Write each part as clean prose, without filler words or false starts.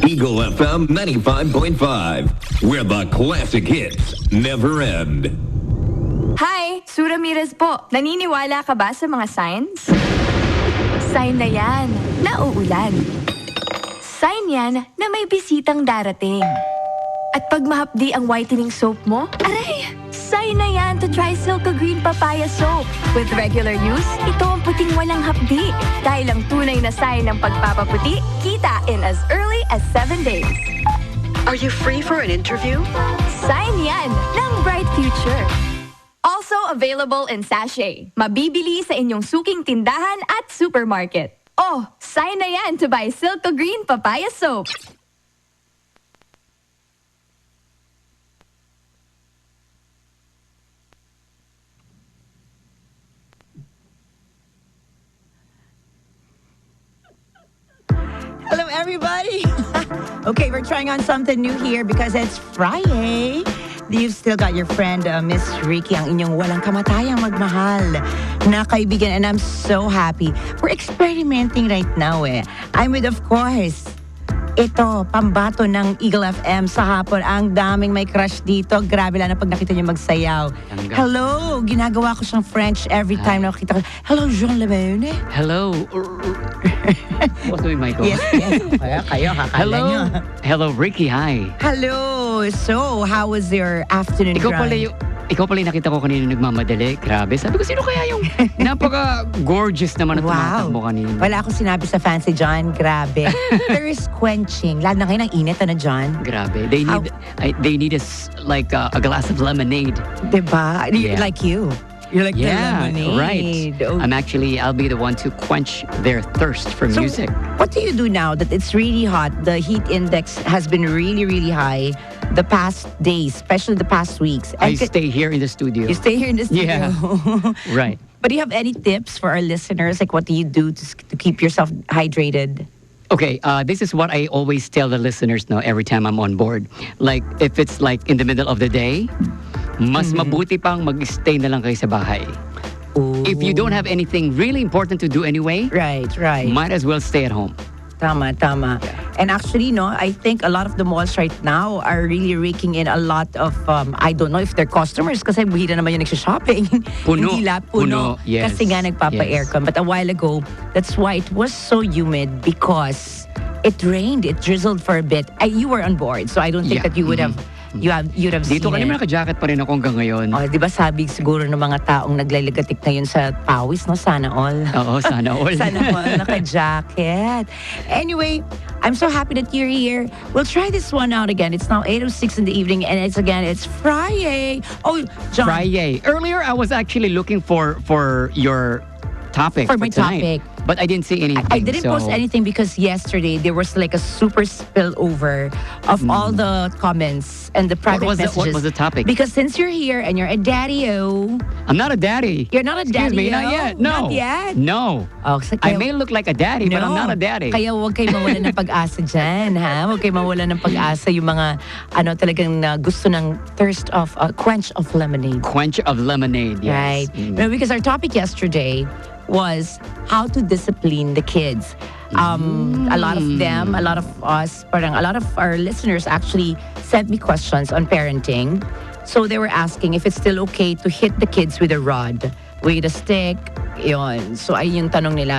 Eagle FM 95.5, where the classic hits never end. Hi, Sue Ramirez po. Naniniwala ka ba sa mga signs? Sign na yan, na uulan. Sign yan na may bisitang darating. At pag mahapdi ang whitening soap mo, aray! Sign na yan to try Silco Green Papaya Soap. With regular use, ito ang puting walang hapdi. Dahil ang tunay na sign ng pagpapaputi, kita in as early as 7 days. Are you free for an interview? Sign yan ng bright future. Also available in sachet. Mabibili sa inyong suking tindahan at supermarket. Oh, sign na yan to buy Silco Green Papaya Soap. Hello, everybody. Okay, we're trying on something new here because it's Friday. You've still got your friend, Miss Rikki, ang inyong walang kamatayang magmahal na kaibigan, and I'm so happy. We're experimenting right now I'm with, of course, ito, pambato ng Eagle FM sa hapon. Ang daming may crush dito. Grabe lang na pag nakita niyo magsayaw. Hello! Ginagawa ko siyang French every time na nakita ko. Hello, Jean Lebeone. Hello. What's doing, Michael? Yes. Kayo, kakala niyo. Hello, Rikki. Hi. Hello. So, how was your afternoon drive? Ikaw pala yung nakita ko kanina nagmamadali. Grabe. Sabi ko, sino kaya yung napaka-gorgeous naman na tumatakbo kanina? Wala akong sinabi sa Fancy John. Grabe. Thirst quenching. Lalo na kayo ng init, John? Grabe. They need a glass of lemonade. Diba? Yeah. Like you. You're like the lemonade. Right. Oh. I'll be the one to quench their thirst for music. What do you do now that it's really hot? The heat index has been really, really high the past days, especially the past weeks. I stay here in the studio. You stay here in the studio? Yeah. Right. But do you have any tips for our listeners? Like, what do you do to keep yourself hydrated? Okay, this is what I always tell the listeners now every time I'm on board. Like, if it's like in the middle of the day, mas mabuti pang mag-stay na lang kayo sa bahay. Ooh. If you don't have anything really important to do anyway, right. might as well stay at home. Tama. And actually, I think a lot of the malls right now are really raking in a lot of, I don't know if they're customers kasi buhira naman yung nagsha-shopping. Puno. Puno. Yes. Kasi nga nagpapa-aircon. But a while ago, that's why it was so humid because it rained. It drizzled for a bit. You were on board, so I don't think that you would have you'd have seen Dito kanina naka-jacket pa rin ako hanggang ngayon. Oh, di ba sabi siguro ng mga taong naglalagatik na yun sa pawis, no? Sana all. Oo, sana all. Sana all naka-jacket. Anyway, I'm so happy that you're here. We'll try this one out again. It's now 8:06 in the evening and it's Friday. Oh, John. Friday. Earlier, I was actually looking for your topic for my tonight, topic. But I didn't see anything. I didn't post anything because yesterday there was like a super spillover of all the comments and the private messages. What was the topic? Because since you're here and you're a daddy-o. I'm not a daddy. You're not a daddy-o? Excuse me, not yet. No. Not yet? No. Oh, so I may look like a daddy, but I'm not a daddy. Kaya huwag kayo mawala ng pag-asa dyan, ha? Huwag kayo mawala ng pag-asa yung mga talagang gusto ng thirst of, quench of lemonade. Quench of lemonade, yes. Right. No, because our topic yesterday was how to discipline the kids. A lot of them, a lot of us, a lot of our listeners actually sent me questions on parenting. So they were asking if it's still okay to hit the kids with a rod, with a stick, yun. So ayun yung tanong nila.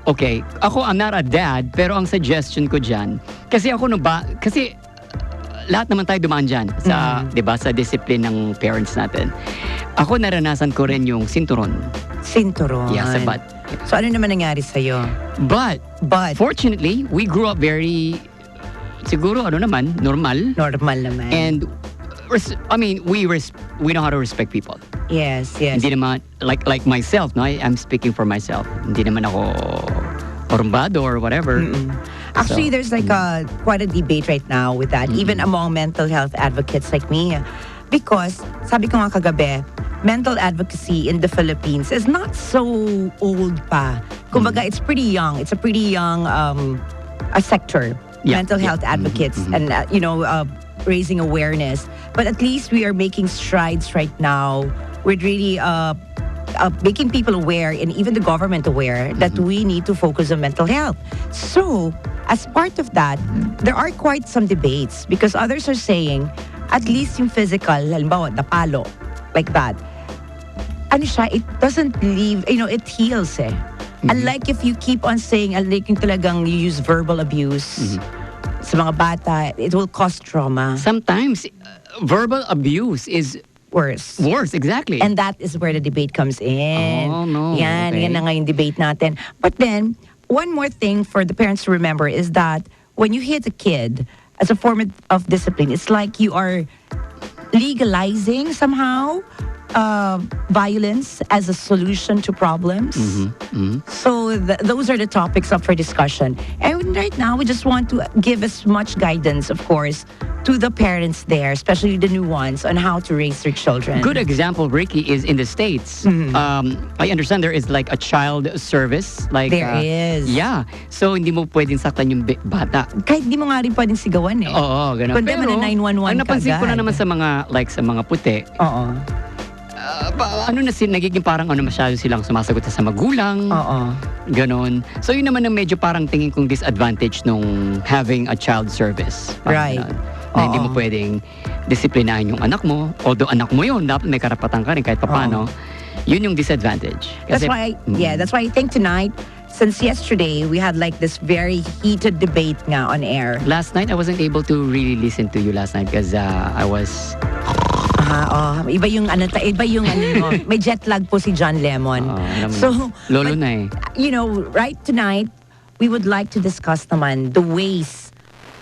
Okay. Ako, I'm not a dad, pero ang suggestion ko dyan, kasi lahat naman tayo dumaan dyan sa, di ba, sa discipline ng parents natin. Ako naranasan ko rin yung sinturon. Sinturon? Yeah, sa butt. So ano naman nangyari sa'yo? But fortunately, we grew up very, siguro normal. Normal naman. And we know how to respect people. Yes. Hindi naman, like myself, no? I'm speaking for myself. Hindi naman ako orumbado or whatever. Actually, there's quite a debate right now with that, even among mental health advocates like me. Because, sabi ko nga kagabi, mental advocacy in the Philippines is not so old pa. Kumbaga, it's pretty young. It's a pretty young a sector. Yeah. Mental health advocates and, raising awareness. But at least we are making strides right now with really making people aware, and even the government aware, that we need to focus on mental health. So, as part of that, there are quite some debates because others are saying, at least yung physical, halimbawa, napalo, like that, ano siya, it doesn't leave, it heals eh. Unlike if you keep on saying, like yung talagang you use verbal abuse sa mga bata, it will cause trauma. Sometimes, verbal abuse is Worse. worse, exactly. And that is where the debate comes in. Oh, no. Yan Okay. na nga yung debate natin. But then, one more thing for the parents to remember is that when you hit a kid as a form of discipline, it's like you are legalizing somehow violence as a solution to problems. So those are the topics up for discussion. And right now, we just want to give as much guidance, of course, to the parents there, especially the new ones, on how to raise their children. Good example, Ricky, is in the States. I understand there is like a child service. Like, There is. Yeah. So, hindi mo pwedeng saktan yung bata. Kahit di mo nga rin pwedeng sigawan eh. Oo, ganun. Kundi mo na 911 ang napansin ko na kaagad. naman sa mga puti, Oo. nagiging parang masyado silang sumasagot sa magulang. Oo. Ganon. So, yun naman ang medyo parang tingin kong disadvantage nung having a child service. Parang Right. ganon. Na hindi mo pwedeng disiplinahin yung anak mo. Although anak mo yun, dapat may karapatan ka rin kahit papano. Yun yung disadvantage. That's why, that's why I think tonight, since yesterday, we had like this very heated debate nga on air. Last night, I wasn't able to really listen to you last night because I was... Iba yung mo. May jet lag po si John Lemon. alam mo So, lolo but, na eh. Right tonight, we would like to discuss naman the ways,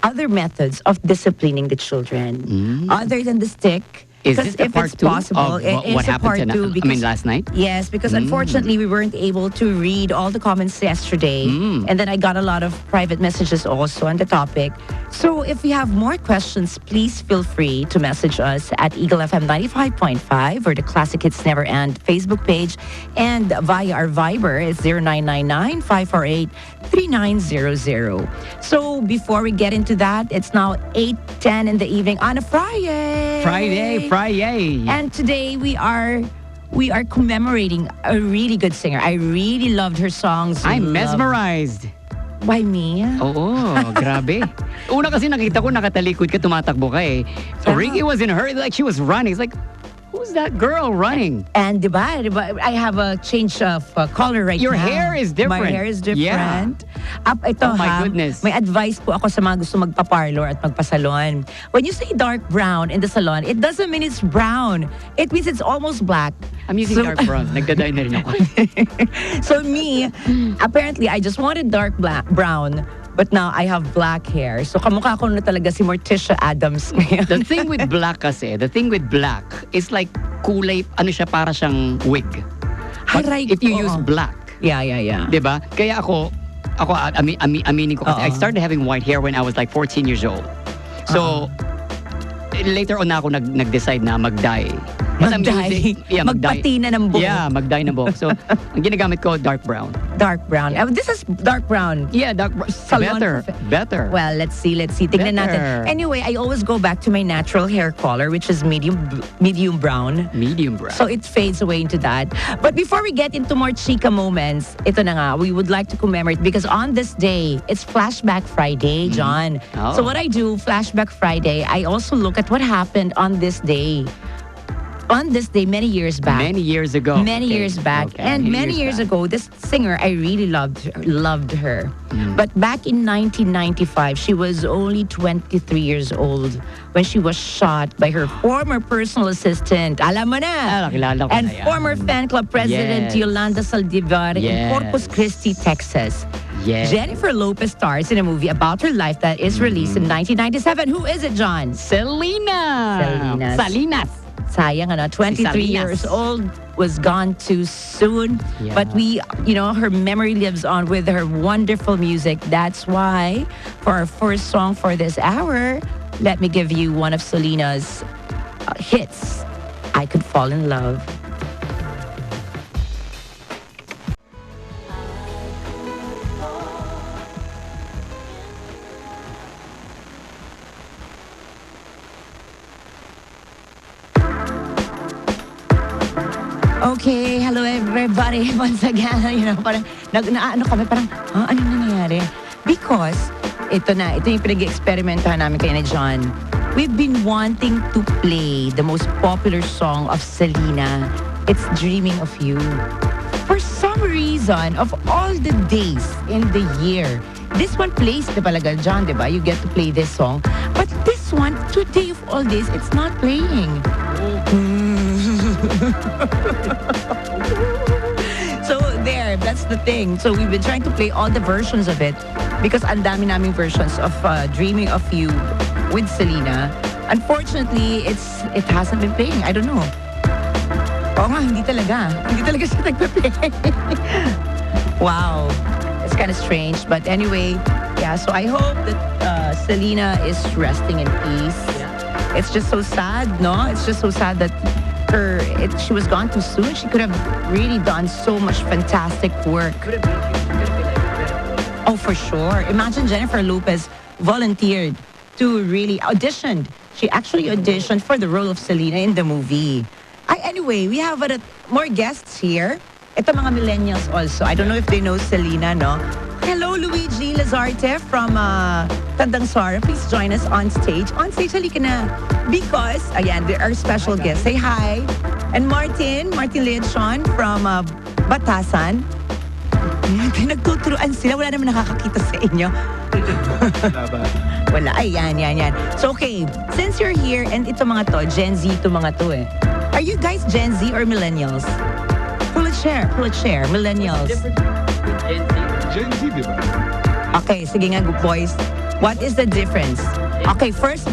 other methods of disciplining the children, other than the stick. Is Because this the if part it's two possible, of it what is a happened part two. last night? Yes, because unfortunately we weren't able to read all the comments yesterday. And then I got a lot of private messages also on the topic. So if you have more questions, please feel free to message us at Eagle FM 95.5 or the Classic Hits Never End Facebook page, and via our Viber is 0999-548-3900. So before we get into that, it's now 8:10 in the evening on a Friday. Friday. And today we are commemorating a really good singer. I really loved her songs. I'm mesmerized. By me? Oo, grabe. Una kasi nakita ko nakatalikod ka, tumatakbo ka eh. So Ricky was in her, like she was running. It's like, who's that girl running? And diba, I have a change of color right Your now. hair is different. My hair is different. Yeah. Ito Oh my goodness. May advice po ako sa mga gusto magpa-parlor at magpa-salon. When you say dark brown in the salon, it doesn't mean it's brown. It means it's almost black. I'm using dark brown. Nagdaday na rin ako. So me, apparently, I just wanted dark brown, but now I have black hair. So kamukha ko na talaga si Morticia Adams ngayon. The thing with black is like kulay, siya, para siyang wig. But Aray if you ko. use black, Yeah. diba? Kaya ako aminin ko kasi I started having white hair when I was like 14 years old. So, later on na ako nag-decide na mag-dye. But I'm Mag-dye. using- mag-dye. Magpatina ng buhok. Yeah, mag-dye ng buhok. So, ang ginagamit ko, dark brown. Dark brown. This is dark brown. Yeah, dark brown. Salon Better. Well, let's see. Tignan natin. Better. Anyway, I always go back to my natural hair color, which is medium brown. Medium brown. So it fades away into that. But before we get into more chika moments, ito na nga, we would like to commemorate because on this day, it's Flashback Friday, John. Oh. So what I do, Flashback Friday, I also look at what happened on this day. On this day, many years back. Many years ago. Many Okay. years back. Okay, And many years back. ago, this singer, I really loved her. But back in 1995, she was only 23 years old when she was shot by her former personal assistant. Alam mo na. Kilala ko And na yan. former fan club president Yes. Yolanda Saldivar in Yes. Corpus Christi, Texas. Yes. Jennifer Lopez stars in a movie about her life that is released in 1997. Who is it, John? Salinas. Sayang, 23 Salinas. years old, was gone too soon. Yeah. But her memory lives on with her wonderful music. That's why, for our first song for this hour, let me give you one of Selena's hits, I Could Fall in Love. Okay, hello everybody. Once again, parang, ano kami, parang, ano nangyayari? Because, ito yung pinag-experimentahan namin kayo ni John. We've been wanting to play the most popular song of Selena. It's Dreaming of You. For some reason, of all the days in the year, this one plays na palaga, John, diba? You get to play this song. But this one, today of all days, it's not playing. So there, that's the thing. So we've been trying to play all the versions of it because ang dami naming versions of Dreaming of You with Selena. Unfortunately, it hasn't been playing. I don't know. Oo nga, hindi talaga. Hindi talaga siya nagpe-play. Wow. It's kind of strange. But anyway, yeah, so I hope that Selena is resting in peace. Yeah. It's just so sad, no? It's just so sad that she was gone too soon. She could have really done so much fantastic work. Oh, for sure. Imagine Jennifer Lopez volunteered to really auditioned. She actually auditioned for the role of Selena in the movie. Anyway, we have more guests here. Ito mga millennials also. I don't know if they know Selena, no? Hello, Luigi Lazarte from Tandang Sora. Please join us on stage. On stage, halika na. Because, ayan, there are special guests. Say hi. And Martin Leachon from Batasan. Pinagtuturuan sila. Wala naman nakakakita sa inyo. Wala. Ayan. So, okay. Since you're here, and ito mga to, Gen Z ito mga to eh. Are you guys Gen Z or millennials? Pull a chair. Millennials. Gen Z, di ba? Okay, sige nga, good boys. What is the difference? Okay, first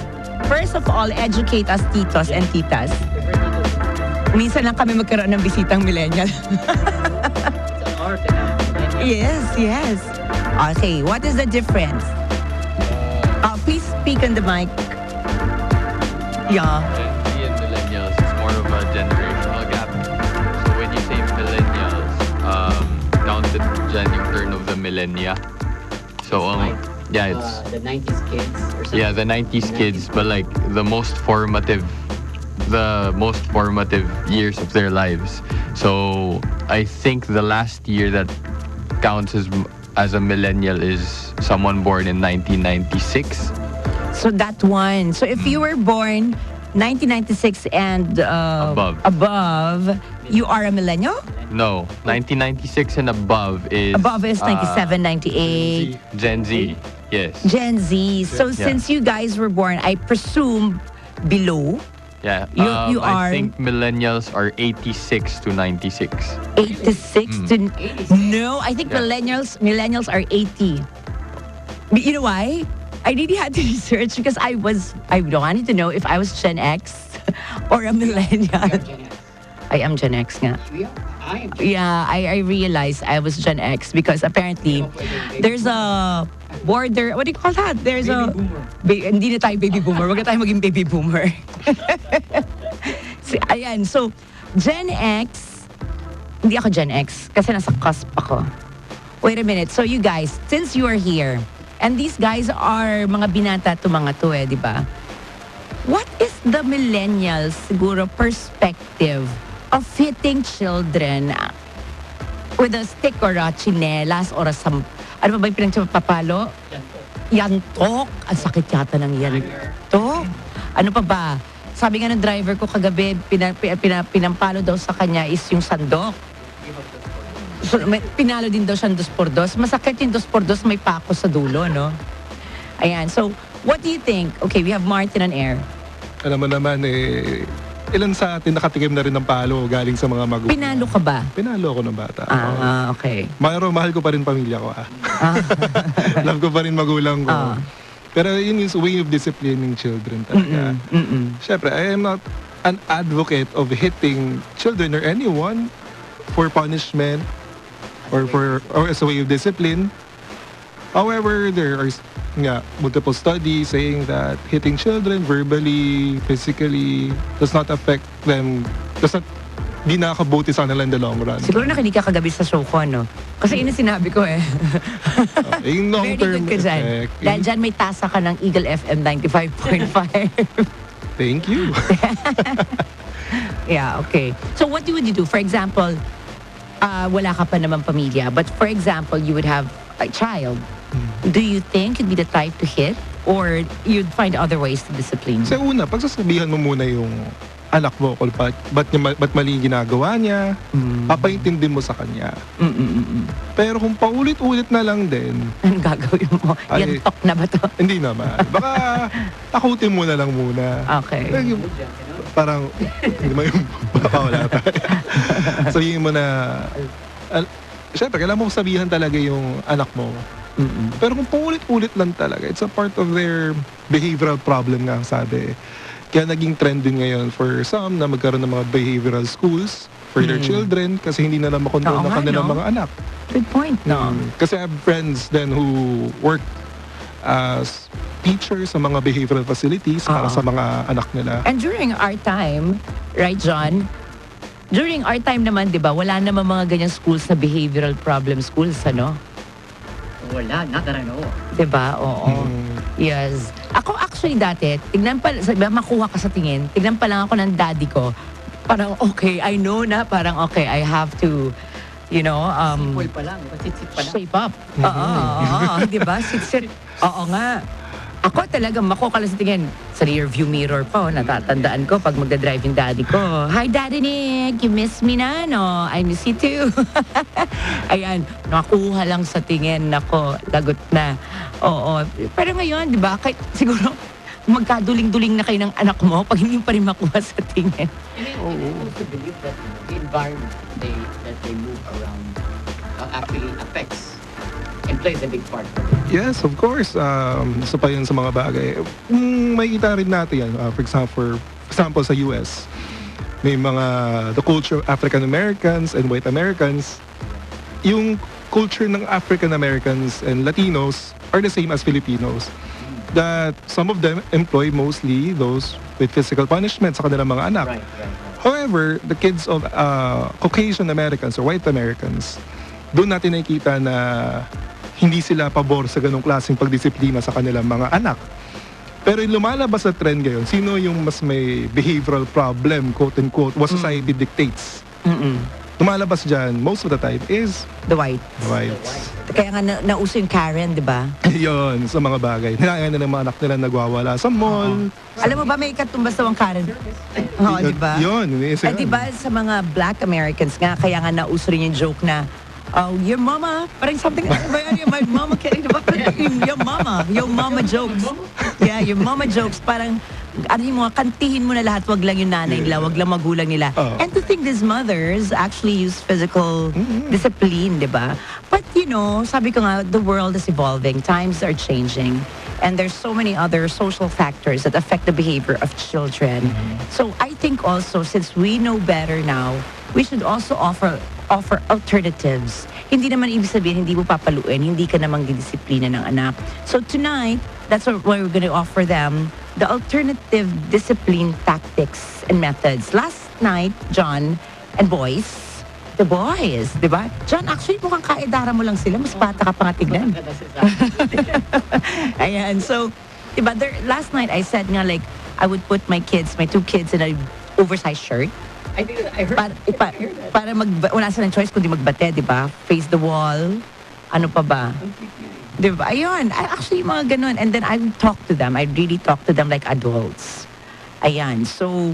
of all, educate us titos and titas. Minsan lang kami magkaroon ng bisitang millennial. Yes. Okay, what is the difference? Please speak on the mic. Yeah. Gen Z and millennials, it's more of a generational gap. So when you say millennials, down to Gen yung turn of the millennia. So yeah, it's the 90s kids or something. Yeah, the 90s kids, but like the most formative years of their lives. So I think the last year that counts as a millennial is someone born in 1996. So that one. So if you were born 1996 and above, you are a millennial? No, 1996 and above is 97, 98. Gen Z. Yes. Gen Z. So since you guys were born, I presume below. Yeah. You are. I think millennials are 86 to 96. 86 to. No, I think millennials are 80. You know why? I really had to research because I wanted to know if I was Gen X or a millennial. I am Gen X nga. Yeah, I realized I was Gen X because apparently there's a border, what do you call that? There's hindi na tayo baby boomer. Wag na tayo maging baby boomer. Ayan, so Gen X, hindi ako Gen X kasi nasa cusp ako. Wait a minute. So you guys, since you are here, and these guys are mga binata to mga to di ba? What is the millennials siguro perspective of hitting children with a stick or a chinelas or ano ba yung pinagpapalo? Yantok. Ang sakit yata ng yantok. Ano pa ba? Sabi nga ng driver ko kagabi, pinampalo daw sa kanya is yung sandok. So, pinalo din daw siyang 2x2. Masakit yung 2x2, may pako sa dulo, no? Ayan. So, what do you think? Okay, we have Martin on air. Alam mo naman, ilan sa atin nakatikim na rin ng palo galing sa mga magulang. Pinalo ka ba? Pinalo ako ng bata. Okay. Mahal ko pa rin pamilya ko. Love ko pa rin magulang ko. Pero yun yung way of disciplining children talaga. Siyempre, I am not an advocate of hitting children or anyone for punishment or as a way of discipline. However, there are multiple studies saying that hitting children verbally, physically, does not affect them, di nakakabuti sa kanila in the long run. Siguro nakinig ka kagabi sa show ko, no? Kasi yun ang sinabi ko Yung long-term effect. Dahil dyan may tasa ka ng Eagle FM 95.5. Thank you. Yeah, okay. So what would you do? For example, wala ka pa naman pamilya, but for example, you would have a child. Do you think you'd be the type to hit? Or you'd find other ways to discipline? Sa una, pagsasabihan mo muna yung anak mo kung ba't mali yung ginagawa niya, papaintindi mo sa kanya. Pero kung paulit-ulit na lang din, anong gagawin mo? Yantok na ba to? Hindi naman. Baka takutin mo na lang muna. Okay. Parang, hindi mo yung baka wala tayo. Sabihin mo na, syempre, kailangan mo sabihan talaga yung anak mo. Pero kung paulit-ulit lang talaga, it's a part of their behavioral problem nga ang sabi. Kaya naging trend din ngayon for some na magkaroon ng mga behavioral schools for their children kasi hindi na lang makontrol ng kanilang mga anak. Good point, no? Kasi I have friends then who work as teachers sa mga behavioral facilities para sa mga anak nila. And during our time, right, John? During our time naman, di ba, wala naman mga ganyang schools na behavioral problem schools, ano? Wala, not that I know. Diba? Oo. Yes. Ako actually dati, tignan pa, makuha ka sa tingin, tignan pa lang ako ng daddy ko. Parang okay, I know na, parang okay, I have to, you know, Simple pa lang, sit-sit pa lang. shape up. Oo, diba? Sit-sit. Oo nga. Ako talagang makuha ka lang sa tingin. Sa rear view mirror pa, natatandaan ko pag magdadrive yung daddy ko. Hi, Daddy Nick! You miss me na, no? I miss you too. Ayan, nakuha lang sa tingin. Nako, lagot na. Oo. Pero ngayon, di ba, kahit siguro magkaduling-duling na kayo ng anak mo pag hindi pa rin makuha sa tingin. I also believe that the environment that they move around actually affects and plays a big part. Yes, of course. Isa pa yun sa mga bagay. May kita rin natin yan. For example, sa US, may the culture of African Americans and white Americans. Yung culture ng African Americans and Latinos are the same as Filipinos. That some of them employ mostly those with physical punishment sa kanilang mga anak. Right. However, the kids of Caucasian Americans or white Americans, doon natin nakikita na hindi sila pabor sa ganong klaseng pagdisiplina sa kanilang mga anak. Pero yung lumalabas sa trend ngayon, sino yung mas may behavioral problem, quote-unquote, what society dictates? Lumalabas dyan, most of the time, is The white. whites. Kaya nga nauso yung Karen, di ba? Yun, sa mga bagay. Hinayaan na ng mga anak nila nagwawala sa mall. Alam mo ba, may katumbas daw ang Karen? Oo, di ba? Yun, Eh, di ba sa mga black Americans nga, kaya nga nauso rin yung joke na, oh, your mama, parang something, my mama, your mama jokes. Yeah, your mama jokes, parang, kantihin mo na lahat, wag lang yung nanay nila, wag lang magulang nila. And to think these mothers actually use physical discipline, di ba? But, you know, sabi ko nga, the world is evolving, times are changing, and there's so many other social factors that affect the behavior of children. So I think also, since we know better now, we should also offer alternatives. Hindi naman ibig sabihin, hindi mo papaluin, hindi ka namang didisiplina ng anak. So tonight, that's what we're going to offer them, the alternative discipline tactics and methods. Last night, John and the boys, di ba? John, actually mukhang kaedara mo lang sila, mas bata ka pa nga tignan. Ayan, so, di ba, last night I said nga like, I would put my two kids in an oversized shirt. I heard Para wala silang choice kundi magbate, di ba? Face the wall. Ano pa ba? Di ba? Ayun. Actually, mga ganun. And then I would talk to them. I really talk to them like adults. Ayan. So,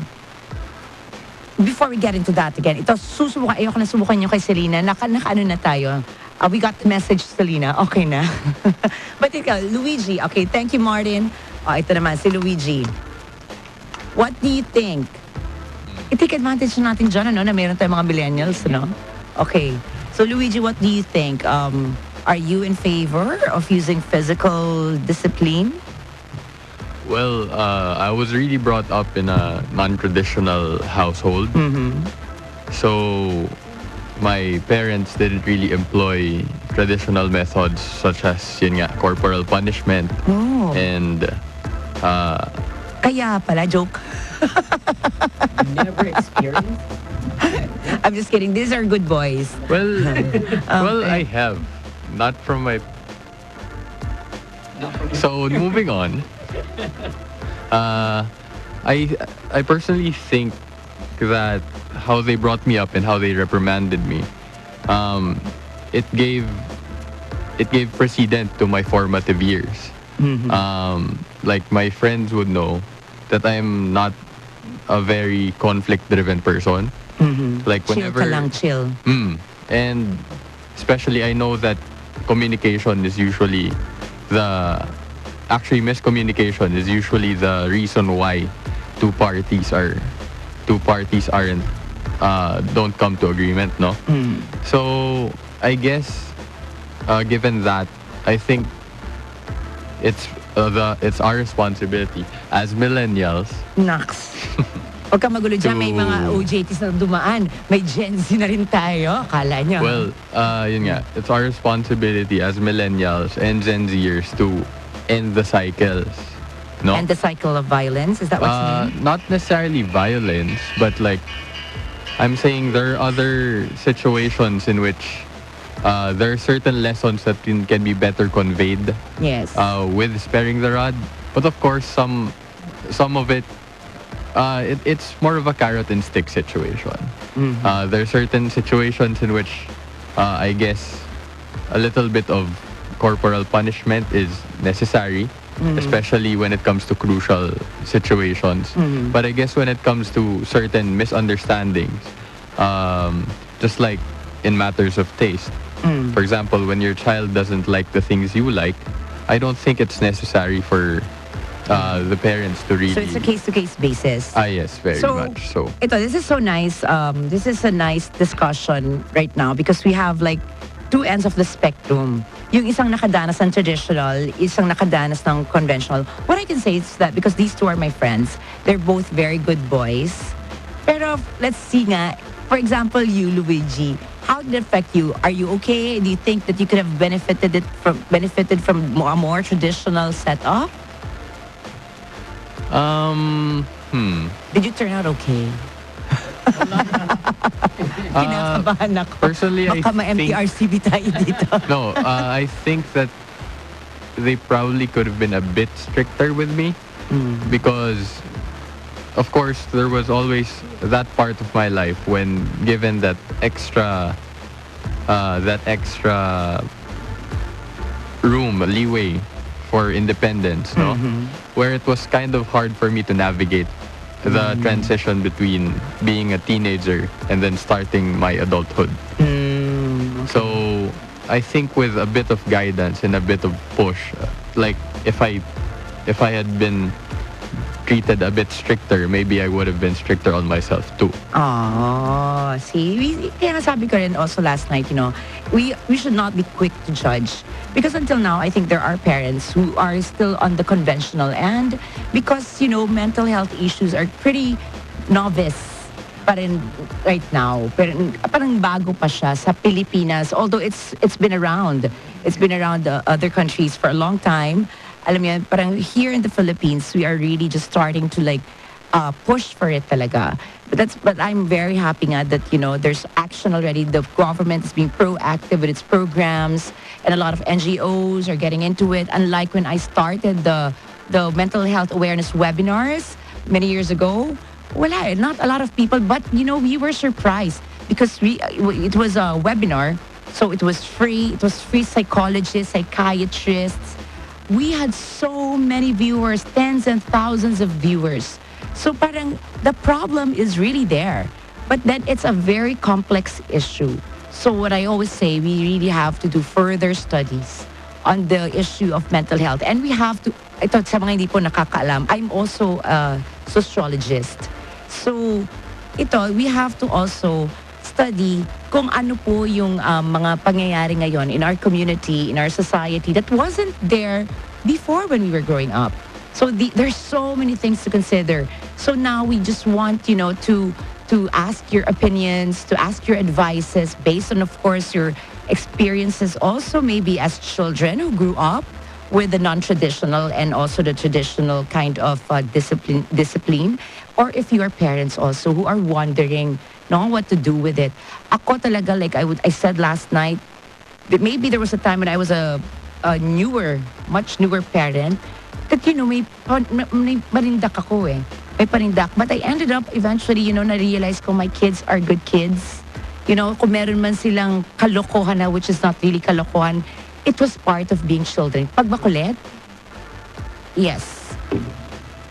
before we get into that again, ito, ayoko na subukan nyo kay Selena. Naka-ano na tayo. We got the message, Selena. Okay na. But ikaw, Luigi. Okay, thank you, Martin. Ito naman, si Luigi. What do you think? I-take advantage natin dyan, ano, na meron tayong mga millennials, no? Okay. So, Luigi, what do you think? Are you in favor of using physical discipline? Well, I was really brought up in a non-traditional household. So, my parents didn't really employ traditional methods such as yun nga, corporal punishment. And kaya pala, joke. never experienced. I'm just kidding. These are good boys. well, I have. Not from my... So, moving on. I personally think that how they brought me up and how they reprimanded me, it gave precedent to my formative years. Like my friends would know that I'm not a very conflict-driven person. Like whenever Chill ka lang, chill. And especially I know that communication is usually miscommunication is usually the reason why two parties aren't don't come to agreement, no? So I guess given that, I think it's our responsibility as millennials. Naks. Huwag ka magulo dyan, may mga OJTs na dumaan. May Gen Z na rin tayo. Akala nyo. Well, yun nga. It's our responsibility as millennials and Gen Zers to end the cycles. No? And the cycle of violence, is that what you mean? Not necessarily violence, but like, I'm saying there are other situations in which there are certain lessons that can be better conveyed. Yes. With sparing the rod. But of course, some of it, it's more of a carrot and stick situation. There are certain situations in which I guess a little bit of corporal punishment is necessary, especially when it comes to crucial situations. But I guess when it comes to certain misunderstandings, just like in matters of taste, for example, when your child doesn't like the things you like, I don't think it's necessary for the parents to really... So it's a case-to-case basis. Yes, very much so. This is so nice. This is a nice discussion right now because we have like two ends of the spectrum. Yung isang nakadanas ng traditional, isang nakadanas ng conventional. What I can say is that because these two are my friends, they're both very good boys. Pero let's see nga, for example, you, Luigi, how did it affect you? Are you okay? Do you think that you could have benefited from a more traditional setup? Did you turn out okay? Kinakabahan ako. Personally, Baka I think... ma-MTRCB tayo dito. No, I think that they probably could have been a bit stricter with me because, of course, there was always that part of my life when given that extra leeway for independence, no? Where it was kind of hard for me to navigate the transition between being a teenager and then starting my adulthood. Okay. So I think with a bit of guidance and a bit of push, like if I had been treated a bit stricter, maybe I would have been stricter on myself too. Oh, see, kaya sabi ko rin also last night, we should not be quick to judge. Because until now, I think there are parents who are still on the conventional end because, mental health issues are pretty novice pa rin right now. Pero parang bago pa siya sa Pilipinas, although it's been around. It's been around the other countries for a long time. Alam mo yan, parang here in the Philippines, we are really just starting to push for it talaga. But I'm very happy nga that, there's action already. The government is being proactive with its programs and a lot of NGOs are getting into it. Unlike when I started the mental health awareness webinars many years ago, not a lot of people, but, we were surprised because it was a webinar, so it was free. It was free psychologists, psychiatrists. We had so many viewers, tens and thousands of viewers. So parang the problem is really there. But then it's a very complex issue. So what I always say, we really have to do further studies on the issue of mental health. And we have to, ito sa mga hindi po nakakaalam, I'm also a sociologist. So we have to also study kung ano po yung mga pangyayari ngayon in our community, in our society that wasn't there before when we were growing up. So there's so many things to consider. So now we just want, to ask your opinions, to ask your advices based on, of course, your experiences also maybe as children who grew up with the non-traditional and also the traditional kind of discipline. Or if you are parents also who are wondering, what to do with it. Ako talaga, I said last night, that maybe there was a time when I was a much newer parent, that, may manindak ako eh. may panindak. But I ended up eventually, na-realize ko my kids are good kids. Kung meron man silang kalokohan na, which is not really kalokohan, it was part of being children. Pag makulit? Yes.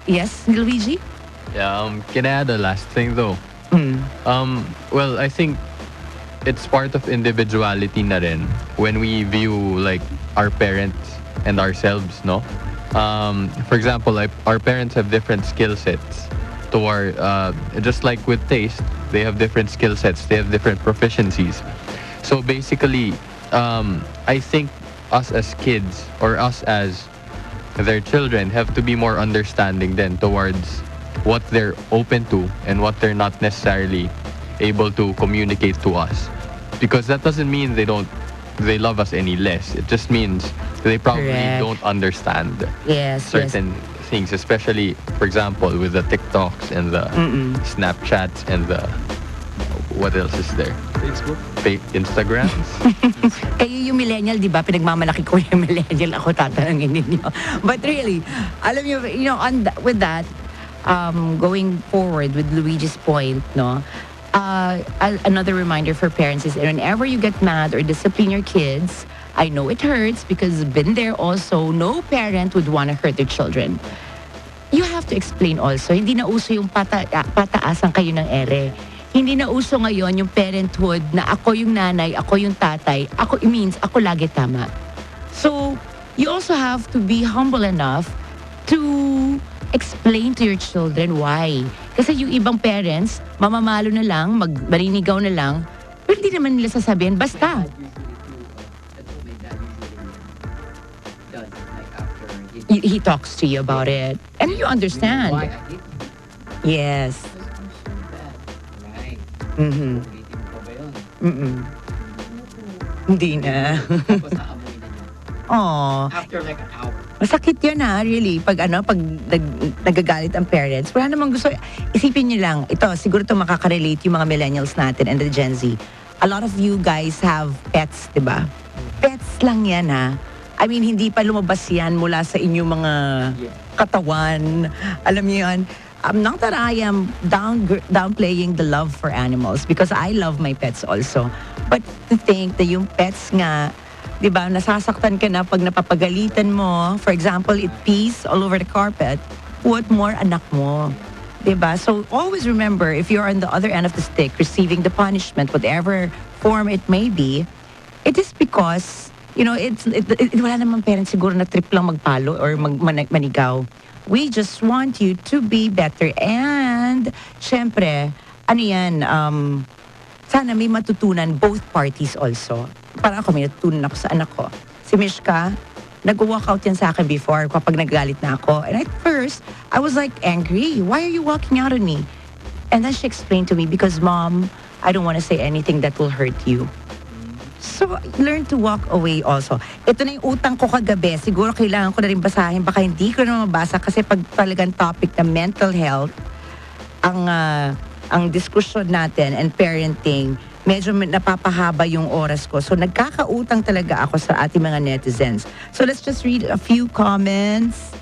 Yes, Luigi? Yeah, can I add a last thing though? Well, I think it's part of individuality na rin when we view like our parents and ourselves, no? For example, our parents have different skill sets to our, just like with taste, they have different skill sets, they have different proficiencies. So basically, I think us as kids or us as their children have to be more understanding then towards what they're open to and what they're not necessarily able to communicate to us. Because that doesn't mean they love us any less. It just means they probably don't understand certain things, especially, for example, with the TikToks and the Snapchats and the, what else is there? Facebook? Instagrams. Kayo yung millennial, di ba? Pinagmamalaki ko yung millennial. Ako tatanungin ninyo. But really, alam niyo, with that, going forward with Luigi's point, no? Another reminder for parents is whenever you get mad or discipline your kids, I know it hurts because I've been there also. No parent would want to hurt their children. You have to explain also. Hindi na uso yung pataasan kayo ng ere. Hindi na uso ngayon yung parenthood na ako yung nanay, ako yung tatay. It means ako lagi tama. So, you also have to be humble enough to explain to your children why. Kasi yung ibang parents, mamamalo na lang, marinigaw na lang, pero hindi naman nila sasabihin, basta. He talks to you about it. And you understand. Yes. Hindi na. Oh. After like an hour. Masakit yun really. Pag nagagalit ang parents, wala namang gusto. Isipin niyo lang, ito, siguro ito makaka-relate yung mga millennials natin and the Gen Z. A lot of you guys have pets, di ba? Pets lang yan I mean, hindi pa lumabas yan mula sa inyong mga katawan. Alam niyo yan. Not that I am downplaying the love for animals because I love my pets also. But to think that yung pets nga, di ba, nasasaktan ka na pag napapagalitan mo. For example, it pees all over the carpet. What more anak mo? Di ba? So always remember, if you're on the other end of the stick, receiving the punishment, whatever form it may be, it is because, wala namang parents siguro na trip lang magpalo or manigaw. We just want you to be better. And, syempre, sana may matutunan both parties also. Parang ako, may natutunan ako sa anak ko. Si Mishka, nag-walk out yan sa akin before kapag nagalit na ako. And at first, I was like angry. Why are you walking out on me? And then she explained to me, because Mom, I don't want to say anything that will hurt you. So, learn to walk away also. Ito na yung utang ko kagabi. Siguro kailangan ko na rin basahin. Baka hindi ko na mabasa kasi pag talagang topic na mental health, ang diskusyon natin and parenting, medyo napapahaba yung oras ko. So, nagkakautang talaga ako sa ating mga netizens. So, let's just read a few comments.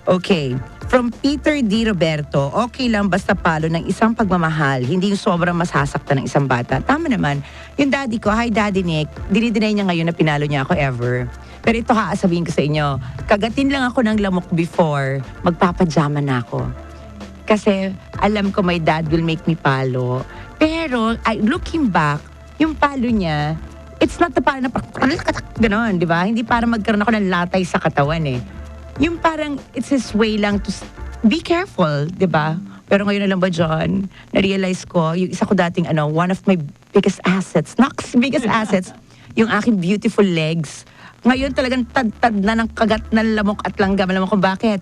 Okay. From Peter D. Roberto, okay lang basta palo ng isang pagmamahal, hindi yung sobrang masasaktan ng isang bata. Tama naman. Yung daddy ko, hi Daddy Nick, dinideny niya ngayon na pinalo niya ako ever. Pero ito sabihin ko sa inyo, kagatin lang ako ng lamok before, magpapajama na ako. Kasi alam ko my dad will make me palo. Pero looking back, yung palo niya, it's not the palo na gano'n, di ba? Hindi para magkaroon ako ng latay sa katawan Yung parang, it's his way lang to be careful, di ba? Pero ngayon na lang ba, John, na-realize ko, yung isa ko dating, one of my biggest assets, biggest assets, yung aking beautiful legs. Ngayon talagang tad-tad na ng kagat ng lamok at langgam. Alam mo kung bakit?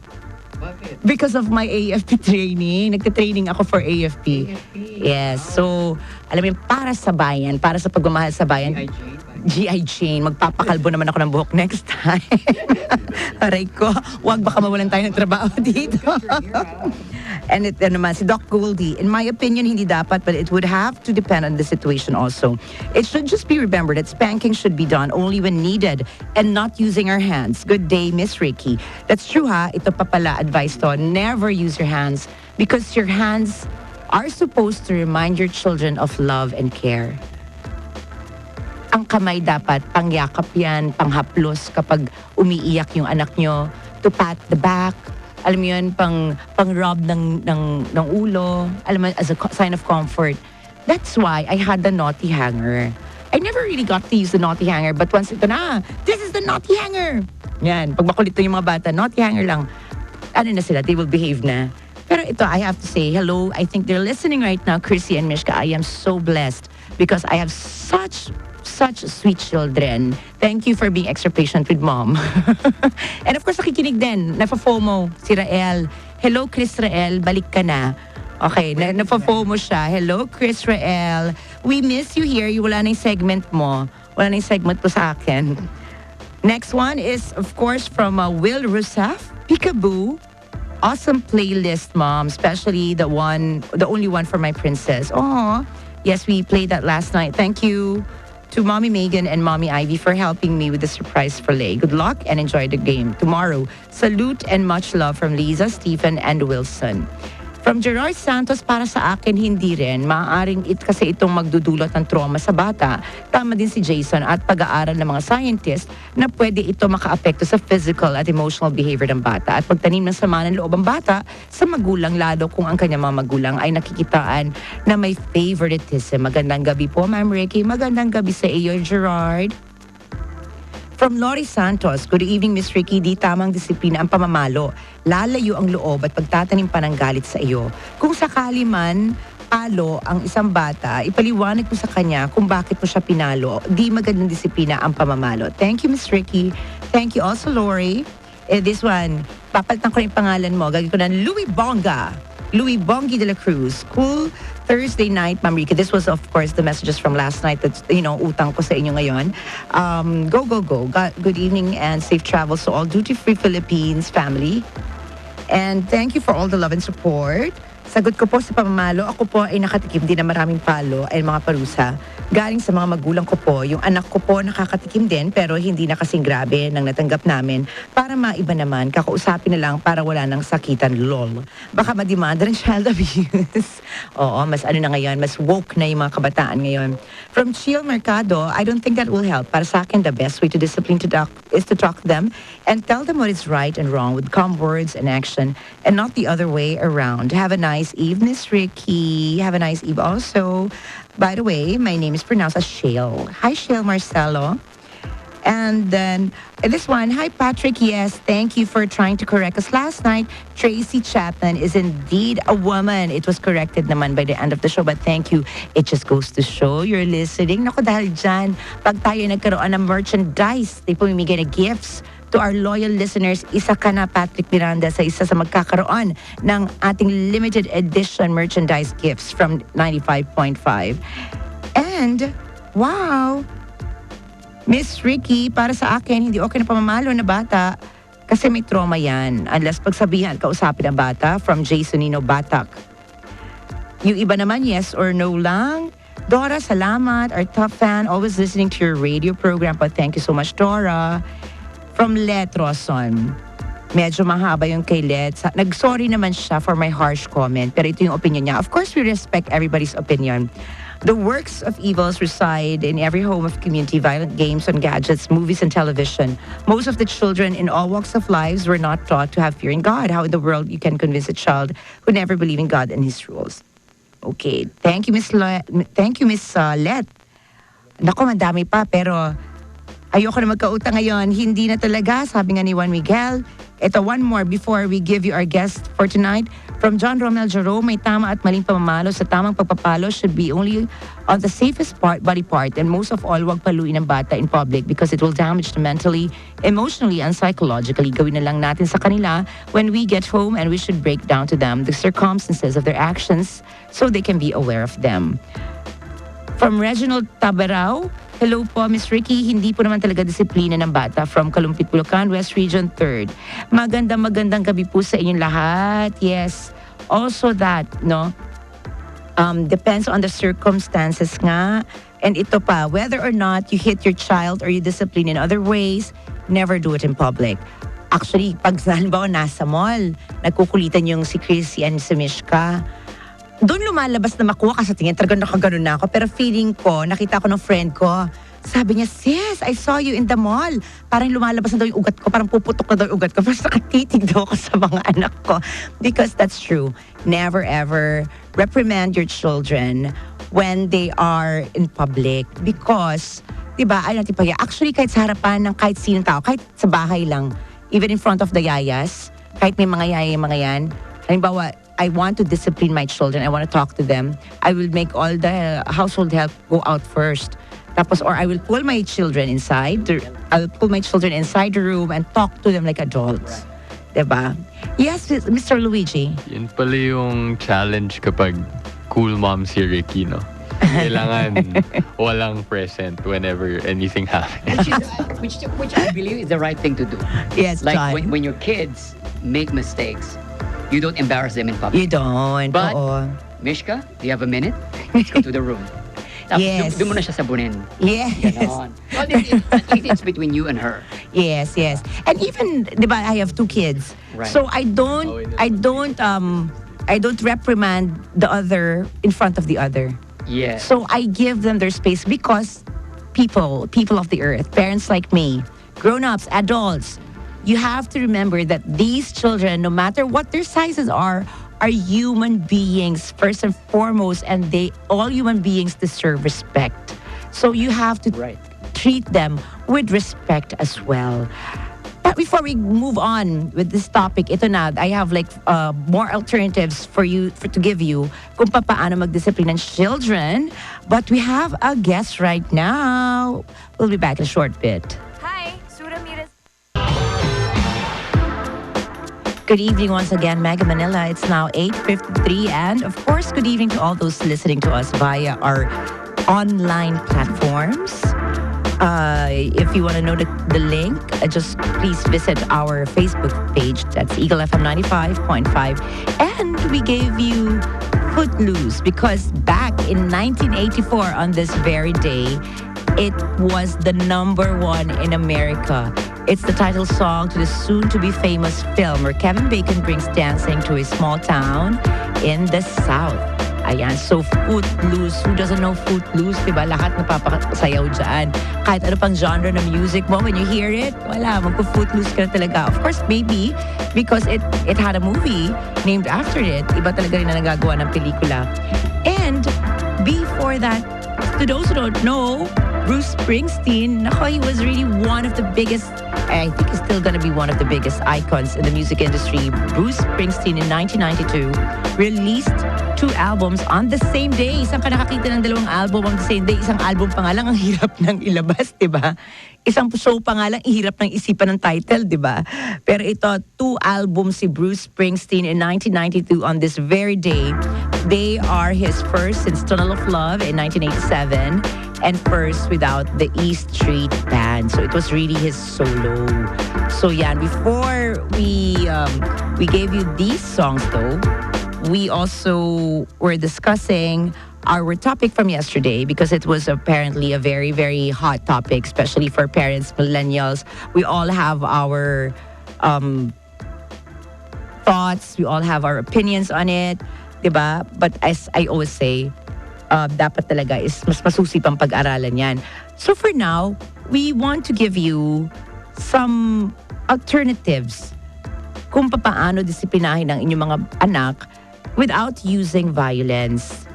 Bakit? Because of my AFP training. Nagte-training ako for AFP. Yes. So, alam mo yun, para sa bayan, para sa pagmamahal sa bayan. GI Jane, magpapakalbo naman ako ng buhok next time. Aray ko, wag baka mawalan tayo ng trabaho dito. And naman, si Doc Goldie, in my opinion, hindi dapat, but it would have to depend on the situation also. It should just be remembered that spanking should be done only when needed and not using our hands. Good day, Miss Rikki. That's true, ha? Ito pa pala, advice to, never use your hands because your hands are supposed to remind your children of love and care. Ang kamay dapat, pangyakap yan, panghaplos kapag umiiyak yung anak nyo, to pat the back, alam mo yun, pang-rub ng ulo, alam mo, as a sign of comfort. That's why I had the naughty hanger. I never really got to use the naughty hanger, but once ito na, this is the naughty hanger. Yan, pag makulit yung mga bata, naughty hanger lang. Ano na sila, they will behave na. Pero ito, I have to say, hello, I think they're listening right now, Chrissy and Mishka. I am so blessed because I have such sweet children. Thank you for being extra patient with mom. And of course, nakikinig din. Nafa-FOMO si Rael. Hello, Chris Rael. Balik ka na. Okay, nafa-FOMO siya. Hello, Chris Rael. We miss you here. Wala na yung segment mo. Wala na yung segment mo sa akin. Next one is, of course, from Will Rousseff. Peekaboo. Awesome playlist, Mom. Especially the only one for my princess. Oh, yes, we played that last night. Thank you to Mommy Megan and Mommy Ivy for helping me with the surprise fillet. Good luck and enjoy the game tomorrow. Salute and much love from Liza, Stephen, and Wilson. From Gerard Santos, para sa akin, hindi rin. Maaaring kasi itong magdudulot ng trauma sa bata. Tama din si Jason at pag-aaral ng mga scientists na pwede ito makaapekto sa physical at emotional behavior ng bata at pagtanim ng sama ng loob ang bata sa magulang, lalo kung ang kanyang mga magulang ay nakikitaan na may favoritism. Magandang gabi po, Ma'am Rikki. Magandang gabi sa iyo, Gerard. From Lori Santos, good evening, Miss Rikki. Di tamang disiplina ang pamamalo. Lalayo ang loob at pagtatanim pa ng galit sa iyo. Kung sakali man palo ang isang bata, ipaliwanag mo sa kanya kung bakit mo siya pinalo. Di magandang disiplina ang pamamalo. Thank you, Miss Rikki. Thank you also, Lori. This one, papalitan ko yung pangalan mo. Gagawin ko ng Louis Bonga. Louis Bongi de la Cruz. Cool Thursday night, Ma'am Rikki. This was, of course, the messages from last night that's, utang ko sa inyo ngayon. Go, go, go. Good evening and safe travels to all duty-free Philippines family. And thank you for all the love and support. Sagot ko po sa pamamalo, ako po ay nakatikim din na maraming palo ay mga parusa. Galing sa mga magulang ko po, yung anak ko po nakakatikim din pero hindi na kasing grabe nang natanggap namin. Para maiba naman, kakausapin na lang para wala nang sakitan, lol. Baka madimanda ng child abuse. Oo, mas na ngayon, mas woke na yung mga kabataan ngayon. From Chill Mercado, I don't think that will help. Para sa akin, the best way to discipline is to talk to them and tell them what is right and wrong with calm words and action and not the other way around. Have a nice eve, Miss Rikki. Have a nice eve also. By the way, my name is pronounced as Shale. Hi, Shale Marcelo. And then this one, hi, Patrick. Yes, thank you for trying to correct us last night. Tracy Chapman is indeed a woman. It was corrected naman by the end of the show, but thank you. It just goes to show you're listening. Naku, dahil dyan, pag tayo nagkaroon ng merchandise, they pumimigay na gifts to our loyal listeners. Isa ka na, Patrick Miranda, sa isa sa magkakaroon ng ating limited edition merchandise gifts from 95.5. And, wow! Miss Rikki, para sa akin, hindi okay na pamamalo na bata kasi may trauma yan. Unless pagsabihan, kausapin ang bata from Jasonino Batak. Yung iba naman, yes or no lang. Dora, salamat. Our top fan, always listening to your radio program. But thank you so much, Dora. From Let Roson. Medyo mahaba yung kay Let. Nag-sorry naman siya for my harsh comment. Pero ito yung opinion niya. Of course, we respect everybody's opinion. The works of evils reside in every home of community, violent games on gadgets, movies, and television. Most of the children in all walks of lives were not taught to have fear in God. How in the world you can convince a child who never believed in God and His rules? Okay. Thank you, Miss Let. Naku, madami pa, pero ayoko na magkautang ngayon. Hindi na talaga, sabi nga ni Juan Miguel. Ito, one more before we give you our guest for tonight. From John Romel Jerome, may tama at maling pamamalo. Sa tamang pagpapalo should be only on the safest body part. And most of all, wag paluin ang bata in public because it will damage them mentally, emotionally, and psychologically. Gawin na lang natin sa kanila when we get home, and we should break down to them the circumstances of their actions so they can be aware of them. From Reginald Taberao, Hello po, Miss Rikki. Hindi po naman talaga disiplina ng bata from Kalumpit, Bulacan, West Region 3rd. Magandang gabi po sa inyong lahat. Yes. Also that, no? Depends on the circumstances nga. And ito pa, whether or not you hit your child or you discipline in other ways, never do it in public. Actually, pag halimbawa nasa mall, nagkukulitan yung si Chrissy and si Mishka, doon lumalabas na makuha ka sa tingin, talagang nakaganon na ako. Pero feeling ko, nakita ko ng friend ko, sabi niya, sis, I saw you in the mall. Parang lumalabas na daw yung ugat ko, parang puputok na daw yung ugat ko. Parang nakatitig daw ako sa mga anak ko. Because that's true. Never ever reprimand your children when they are in public. Because, diba, actually kahit sa harapan ng kahit sinong tao, kahit sa bahay lang, even in front of the yayas, kahit may mga yaya mga yan, halimbawa, I want to discipline my children, I want to talk to them, I will make all the household help go out first. Tapos, or I will pull my children inside, I'll pull my children inside the room and talk to them like adults. Diba? Yes, Mr. Luigi. Yun pala yung challenge kapag cool mom si Rikki, no? Kailangan walang present whenever anything happens. Which I believe is the right thing to do. Yes, like John. when your kids make mistakes, you don't embarrass them in public. You don't. But, Oo. Mishka, do you have a minute? Let's go to the room. Tapos, Yes. doon mo na siya sabunin. Yes. Ganon. Well, at least it's between you and her. Yes. And even, diba, I have 2 kids. Right. So I don't reprimand the other in front of the other. Yes. So I give them their space because people of the earth, parents like me, grown-ups, adults, you have to remember that these children, no matter what their sizes are human beings first and foremost, and all human beings deserve respect. So you have to treat them with respect as well. But before we move on with this topic, ito na, I have like more alternatives for to give you kung paano mag-discipline ng children. But we have a guest right now. We'll be back in a short bit. Hi, Sura Miras. Good evening once again, Mega Manila. It's now 8:53, and of course, good evening to all those listening to us via our online platforms. If you want to know the link, just please visit our Facebook page. That's Eagle FM 95.5. And we gave you Footloose because back in 1984 on this very day, it was the #1 in America. It's the title song to the soon-to-be famous film where Kevin Bacon brings dancing to a small town in the South. Ayan, so Footloose. Who doesn't know Footloose? Diba? Lahat napapasayaw dyan. Kahit ano pang genre ng music mo, when you hear it, wala, magpo-Footloose ka na talaga. Of course, maybe because it had a movie named after it. Iba talaga rin na nagagawa ng pelikula. And before that, to those who don't know, Bruce Springsteen, he was really one of the biggest, I think he's still going to be one of the biggest icons in the music industry. Bruce Springsteen in 1992 released 2 albums on the same day. Saan ka nakakita ng 2 album on the same day? Isang album pa nga lang, ang hirap ng ilabas, diba? Isang show pa nga lang, ihirap ng isipan ng title, diba? Pero ito, 2 albums si Bruce Springsteen in 1992 on this very day. They are his first since Tunnel of Love in 1987 and first without the E Street Band. So it was really his solo. So yan, before we gave you these songs though, we also were discussing our topic from yesterday because it was apparently a very, very hot topic, especially for parents, millennials. We all have our thoughts. We all have our opinions on it. Diba? But as I always say, dapat talaga is mas masusi pang pag-aralan yan. So for now, we want to give you some alternatives kung paano disiplinahin ang inyong mga anak without using violence.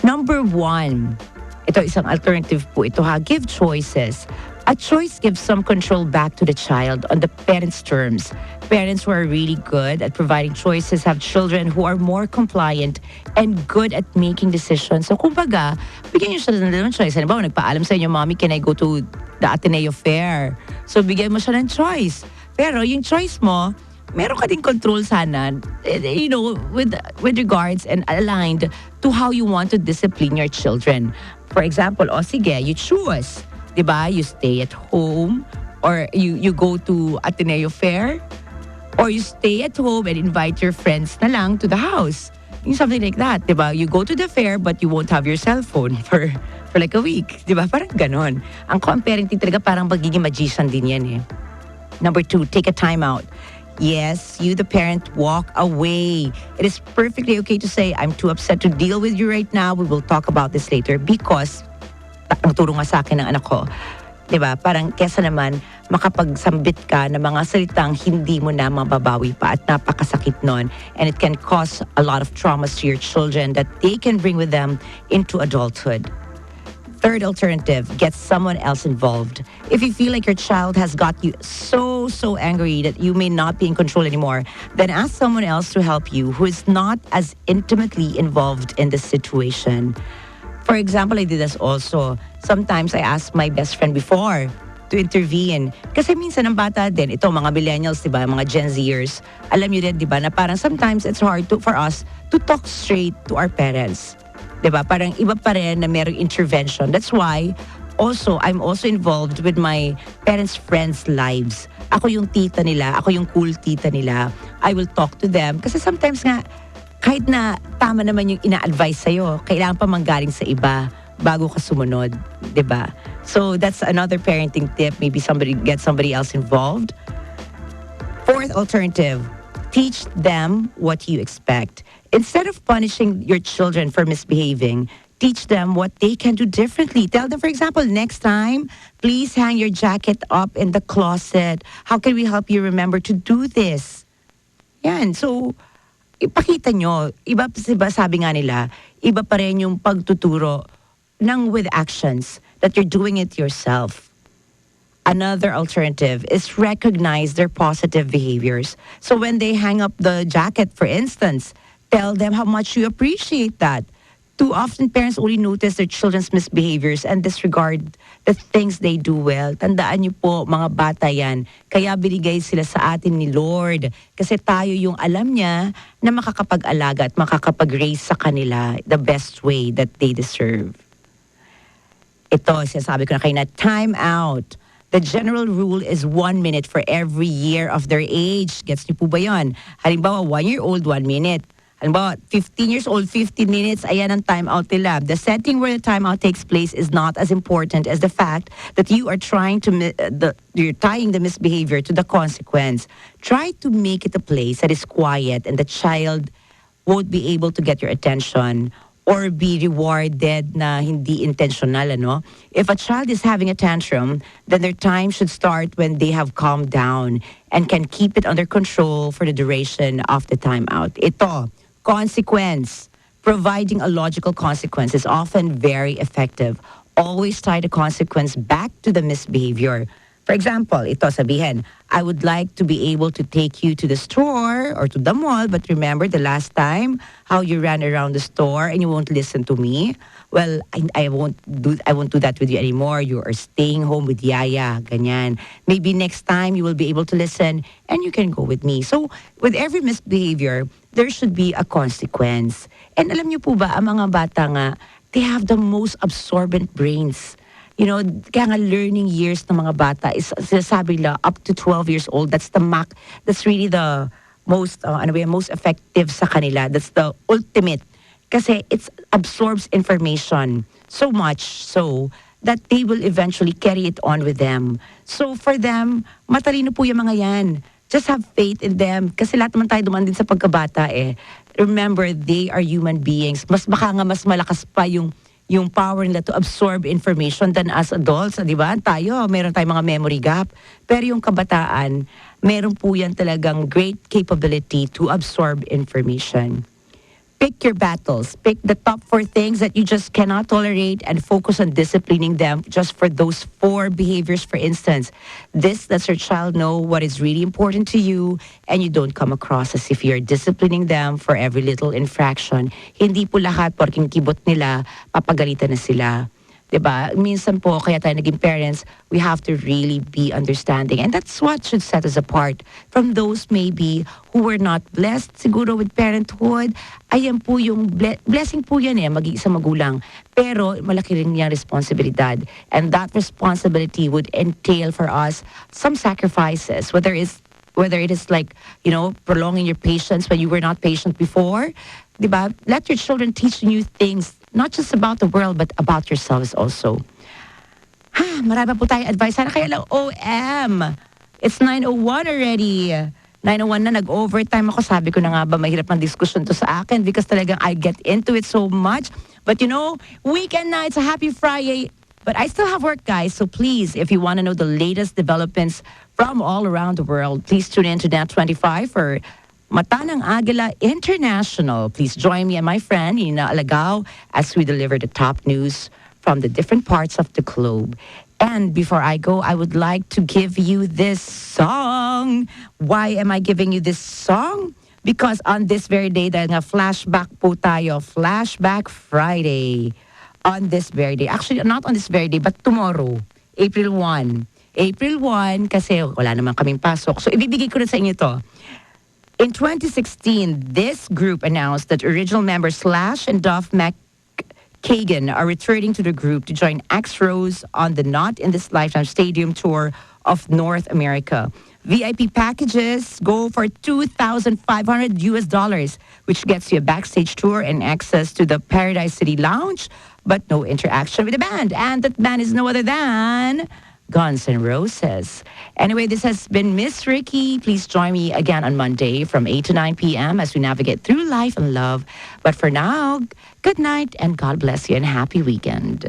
Number 1, ito isang alternative po ito ha, give choices. A choice gives some control back to the child on the parents' terms. Parents who are really good at providing choices have children who are more compliant and good at making decisions. So kumbaga, bigyan niyo siya ng dalawang choice. Halimbawa, nagpaalam sa inyo, Mommy, can I go to the Ateneo Fair? So bigyan mo siya ng choice. Pero yung choice mo, meron ka ding control sana, with regards and aligned to how you want to discipline your children. For example, sige, you choose. Diba? You stay at home or you go to Ateneo Fair or you stay at home and invite your friends na lang to the house. Something like that, diba? You go to the fair but you won't have your cell phone for like a week. Diba? Parang ganon. Ang co-parenting talaga parang magiging magician din yan eh. Number 2, take a time out. Yes, you the parent, walk away. It is perfectly okay to say, I'm too upset to deal with you right now. We will talk about this later because ang turo nga sa akin ng anak ko, diba? Parang kesa naman makapagsambit ka ng mga salitang hindi mo na mababawi pa at napakasakit nun. And it can cause a lot of traumas to your children that they can bring with them into adulthood. Third alternative, get someone else involved. If you feel like your child has got you so angry that you may not be in control anymore, then ask someone else to help you who is not as intimately involved in the situation. For example, I did this also. Sometimes I asked my best friend before to intervene. Kasi minsan ang bata din, ito mga millennials, diba, mga Gen Zers, alam nyo din, diba, na parang sometimes it's hard for us to talk straight to our parents. Diba? Parang iba pa rin na merong intervention. That's why also, I'm also involved with my parents' friends' lives. Ako yung tita nila, ako yung cool tita nila. I will talk to them. Kasi sometimes nga, kahit na tama naman yung ina-advise sa'yo, kailangan pa manggaling sa iba bago ka sumunod, diba? So that's another parenting tip. Maybe get somebody else involved. Fourth alternative, teach them what you expect. Instead of punishing your children for misbehaving, teach them what they can do differently. Tell them, for example, next time, please hang your jacket up in the closet. How can we help you remember to do this? Yan. So, ipakita nyo, iba sabi nga nila, iba pa rin yung pagtuturo ng with actions that you're doing it yourself. Another alternative is recognize their positive behaviors. So when they hang up the jacket, for instance, tell them how much you appreciate that. Too often, parents only notice their children's misbehaviors and disregard the things they do well. Tandaan niyo po, mga bata yan. Kaya binigay sila sa atin ni Lord. Kasi tayo yung alam niya na makakapag-alaga at makakapag-raise sa kanila the best way that they deserve. Ito, sinasabi ko na kayo na time out. The general rule is 1 minute for every year of their age. Gets niyo po ba yun? Halimbawa, 1-year-old, 1 minute. Halimbawa, 15 years old, 15 minutes, ayan ang timeout nila. The setting where the timeout takes place is not as important as the fact that you are you're tying the misbehavior to the consequence. Try to make it a place that is quiet and the child won't be able to get your attention or be rewarded na hindi intentional, ano? If a child is having a tantrum, then their time should start when they have calmed down and can keep it under control for the duration of the timeout. Ito, consequence. Providing a logical consequence is often very effective. Always tie the consequence back to the misbehavior. For example, ito sabihin, I would like to be able to take you to the store or to the mall, but remember the last time how you ran around the store and you won't listen to me? Well, I won't do that with you anymore. You are staying home with Yaya, ganyan. Maybe next time you will be able to listen and you can go with me. So, with every misbehavior, there should be a consequence. And alam niyo po ba, ang mga bata nga, they have the most absorbent brains. You know, kaya nga learning years ng mga bata is sinasabi nila up to 12 years old. That's really the most most effective sa kanila. That's the ultimate. Kasi it absorbs information so much so that they will eventually carry it on with them. So for them, matalino po yung mga yan. Just have faith in them. Kasi lahat naman tayo dumaan din sa pagkabata eh. Remember, they are human beings. Mas malakas pa yung power nila to absorb information than as adults, di ba? Meron tayong mga memory gap. Pero yung kabataan, meron po yan talagang great capability to absorb information. Pick your battles. Pick the top 4 things that you just cannot tolerate and focus on disciplining them just for those 4 behaviors, for instance. This lets your child know what is really important to you and you don't come across as if you're disciplining them for every little infraction. Hindi po lahat porking kibot nila, papagalitan na sila. Diba? Minsan po, kaya tayo naging parents, we have to really be understanding. And that's what should set us apart from those maybe who were not blessed siguro with parenthood. Ayan po yung blessing po yan mag-iisang magulang. Pero malaki rin yung responsibilidad. And that responsibility would entail for us some sacrifices, whether it is like, prolonging your patience when you were not patient before. Diba? Let your children teach you things, not just about the world, but about yourselves also. Marami po tayong advice. Sana kaya lang OM. It's 9:01 already. 9:01 na, nag-overtime ako. Sabi ko na nga ba, mahirap ang discussion to sa akin because talagang I get into it so much. But weekend na, it's a happy Friday. But I still have work, guys. So please, if you want to know the latest developments from all around the world, please tune in to Net25 for Mata ng Agila International. Please join me and my friend, Ina Alagao, as we deliver the top news from the different parts of the globe. And before I go, I would like to give you this song. Why am I giving you this song? Because on this very day, dahil nga flashback po tayo, Flashback Friday. On this very day. Actually, not on this very day, but tomorrow, April 1. April 1, kasi wala naman kaming pasok. So, ibibigay ko na sa inyo to. In 2016, this group announced that original members Slash and Duff McKagan are returning to the group to join X-Rose on the Not in This Lifetime Stadium tour of North America. VIP packages go for $2,500 US, which gets you a backstage tour and access to the Paradise City Lounge, but no interaction with the band. And that band is no other than Guns N' Roses. Anyway, this has been Miss Rikki. Please join me again on Monday from 8 to 9 p.m. as we navigate through life and love. But for now, good night and God bless you and happy weekend.